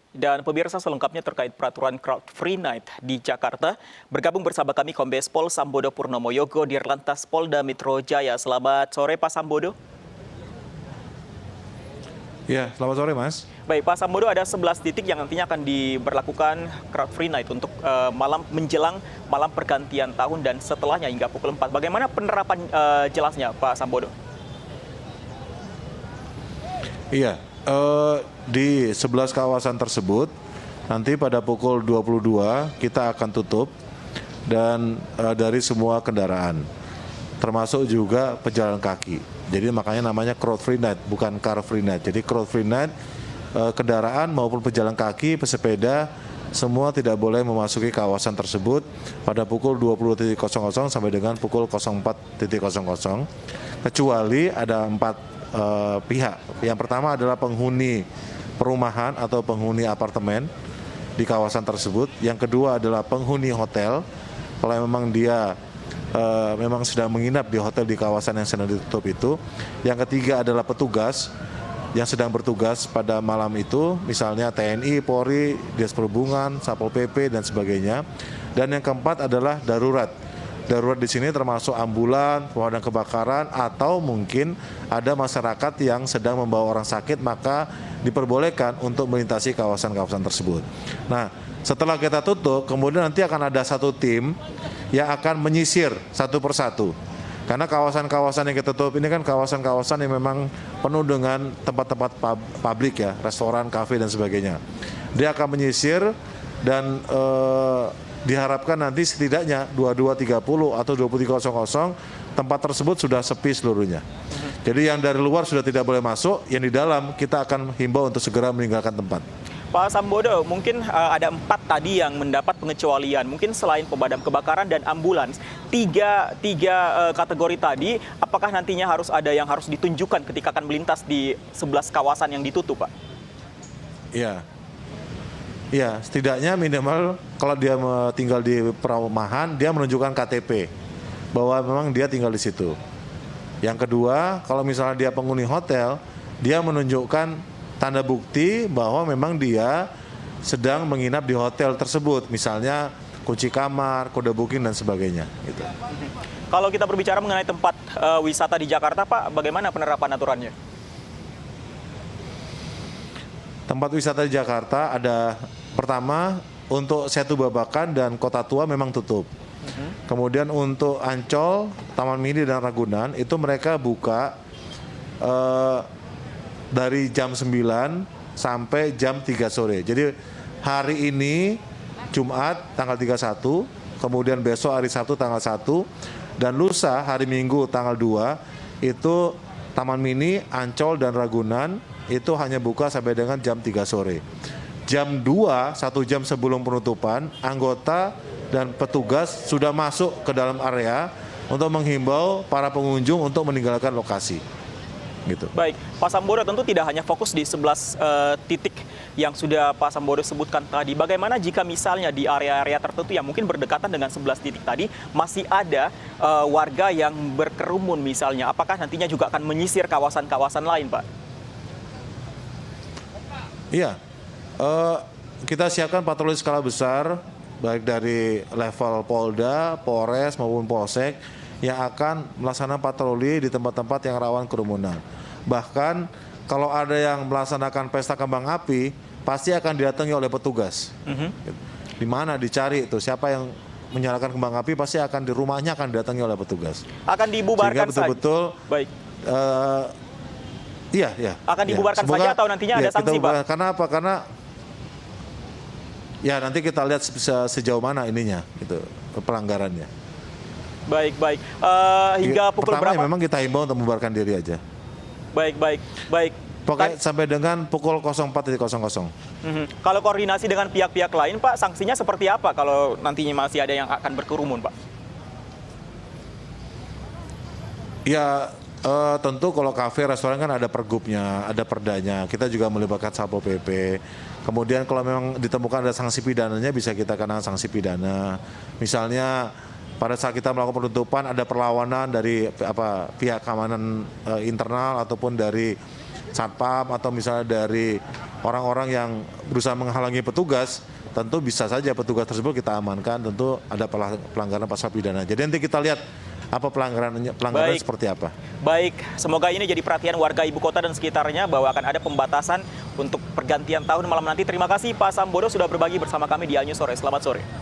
Dan pemirsa selengkapnya terkait peraturan Crowd Free Night di Jakarta, bergabung bersama kami Kombes Pol Sambodo Purnomo Yogo, Dirlantas Polda Metro Jaya. Selamat sore Pak Sambodo. Ya, selamat sore Mas. Baik Pak Sambodo, ada 11 titik yang nantinya akan diberlakukan Crowd Free Night untuk malam menjelang malam pergantian tahun dan setelahnya hingga pukul 4. Bagaimana penerapan jelasnya Pak Sambodo? Iya, di 11 kawasan tersebut nanti pada pukul 22 kita akan tutup dan dari semua kendaraan, termasuk juga pejalan kaki. Jadi makanya namanya Crowd Free Night, bukan Car Free Night. Jadi Crowd Free Night, kendaraan maupun pejalan kaki, pesepeda, semua tidak boleh memasuki kawasan tersebut pada pukul 20.00 sampai dengan pukul 04.00. Kecuali ada 4 pihak. Yang pertama adalah penghuni perumahan atau penghuni apartemen di kawasan tersebut. Yang kedua adalah penghuni hotel. Kalau memang dia memang sedang menginap di hotel di kawasan yang sedang ditutup itu. Yang ketiga adalah petugas yang sedang bertugas pada malam itu, misalnya TNI, Polri, Dinas Perhubungan, Satpol PP dan sebagainya. Dan yang keempat adalah darurat. Darurat di sini termasuk ambulan, pemadam kebakaran, atau mungkin ada masyarakat yang sedang membawa orang sakit, maka diperbolehkan untuk melintasi kawasan-kawasan tersebut. Nah, setelah kita tutup, kemudian nanti akan ada satu tim yang akan menyisir satu persatu. Karena kawasan-kawasan yang kita tutup ini kan kawasan-kawasan yang memang penuh dengan tempat-tempat publik ya, restoran, kafe dan sebagainya. Dia akan menyisir dan diharapkan nanti setidaknya 22.30 atau 23.00 tempat tersebut sudah sepi seluruhnya. Jadi yang dari luar sudah tidak boleh masuk, yang di dalam kita akan himbau untuk segera meninggalkan tempat. Pak Sambodo, mungkin ada 4 tadi yang mendapat pengecualian. Mungkin selain pemadam kebakaran dan ambulans, tiga kategori tadi, apakah nantinya harus ada yang harus ditunjukkan ketika akan melintas di 11 kawasan yang ditutup, Pak? Iya. Ya, setidaknya minimal kalau dia tinggal di perumahan, dia menunjukkan KTP bahwa memang dia tinggal di situ. Yang kedua, kalau misalnya dia penghuni hotel, dia menunjukkan tanda bukti bahwa memang dia sedang menginap di hotel tersebut, misalnya kunci kamar, kode booking dan sebagainya. Gitu. Kalau kita berbicara mengenai tempat wisata di Jakarta, Pak, bagaimana penerapan aturannya? Tempat wisata di Jakarta ada pertama untuk Setu Babakan dan Kota Tua memang tutup. Kemudian untuk Ancol, Taman Mini dan Ragunan itu mereka buka dari jam 9 sampai jam 3 sore. Jadi hari ini Jumat tanggal 31, kemudian besok hari Sabtu tanggal 1 dan lusa hari Minggu tanggal 2 itu Taman Mini, Ancol dan Ragunan itu hanya buka sampai dengan jam 3 sore. Jam 2, 1 jam sebelum penutupan, anggota dan petugas sudah masuk ke dalam area untuk menghimbau para pengunjung untuk meninggalkan lokasi. Gitu. Baik, Pak Sambodo tentu tidak hanya fokus di 11 titik yang sudah Pak Sambodo sebutkan tadi. Bagaimana jika misalnya di area-area tertentu yang mungkin berdekatan dengan 11 titik tadi masih ada warga yang berkerumun misalnya, apakah nantinya juga akan menyisir kawasan-kawasan lain, Pak? Iya, kita siapkan patroli skala besar, baik dari level Polda, Polres maupun Polsek, yang akan melaksanakan patroli di tempat-tempat yang rawan kerumunan. Bahkan kalau ada yang melaksanakan pesta kembang api, pasti akan didatangi oleh petugas. Di mana dicari itu, siapa yang menyalakan kembang api pasti akan di rumahnya akan didatangi oleh petugas. Akan dibubarkan saja. Betul-betul. Baik. Iya. Akan dibubarkan saja atau nantinya ada sanksi, Pak? Karena apa? Karena ya nanti kita lihat sejauh mana ininya, gitu, pelanggarannya. Baik. Hingga pukul pertama berapa? Memang kita himbau untuk membubarkan diri aja. Baik. Pokoknya sampai dengan pukul 04.00. Kalau koordinasi dengan pihak-pihak lain, Pak, sanksinya seperti apa kalau nantinya masih ada yang akan berkerumun, Pak? Ya, tentu kalau kafe, restoran kan ada pergubnya, ada perdanya. Kita juga melibatkan Satpol PP. Kemudian kalau memang ditemukan ada sanksi pidananya, bisa kita kenakan sanksi pidana. Misalnya pada saat kita melakukan penutupan ada perlawanan dari pihak keamanan internal ataupun dari satpam atau misalnya dari orang-orang yang berusaha menghalangi petugas, tentu bisa saja petugas tersebut kita amankan, tentu ada pelanggaran pasal pidana. Jadi nanti kita lihat apa pelanggarannya seperti apa. Baik, semoga ini jadi perhatian warga ibu kota dan sekitarnya bahwa akan ada pembatasan untuk pergantian tahun malam nanti. Terima kasih Pak Sambodo sudah berbagi bersama kami di Al News Sore. Selamat sore.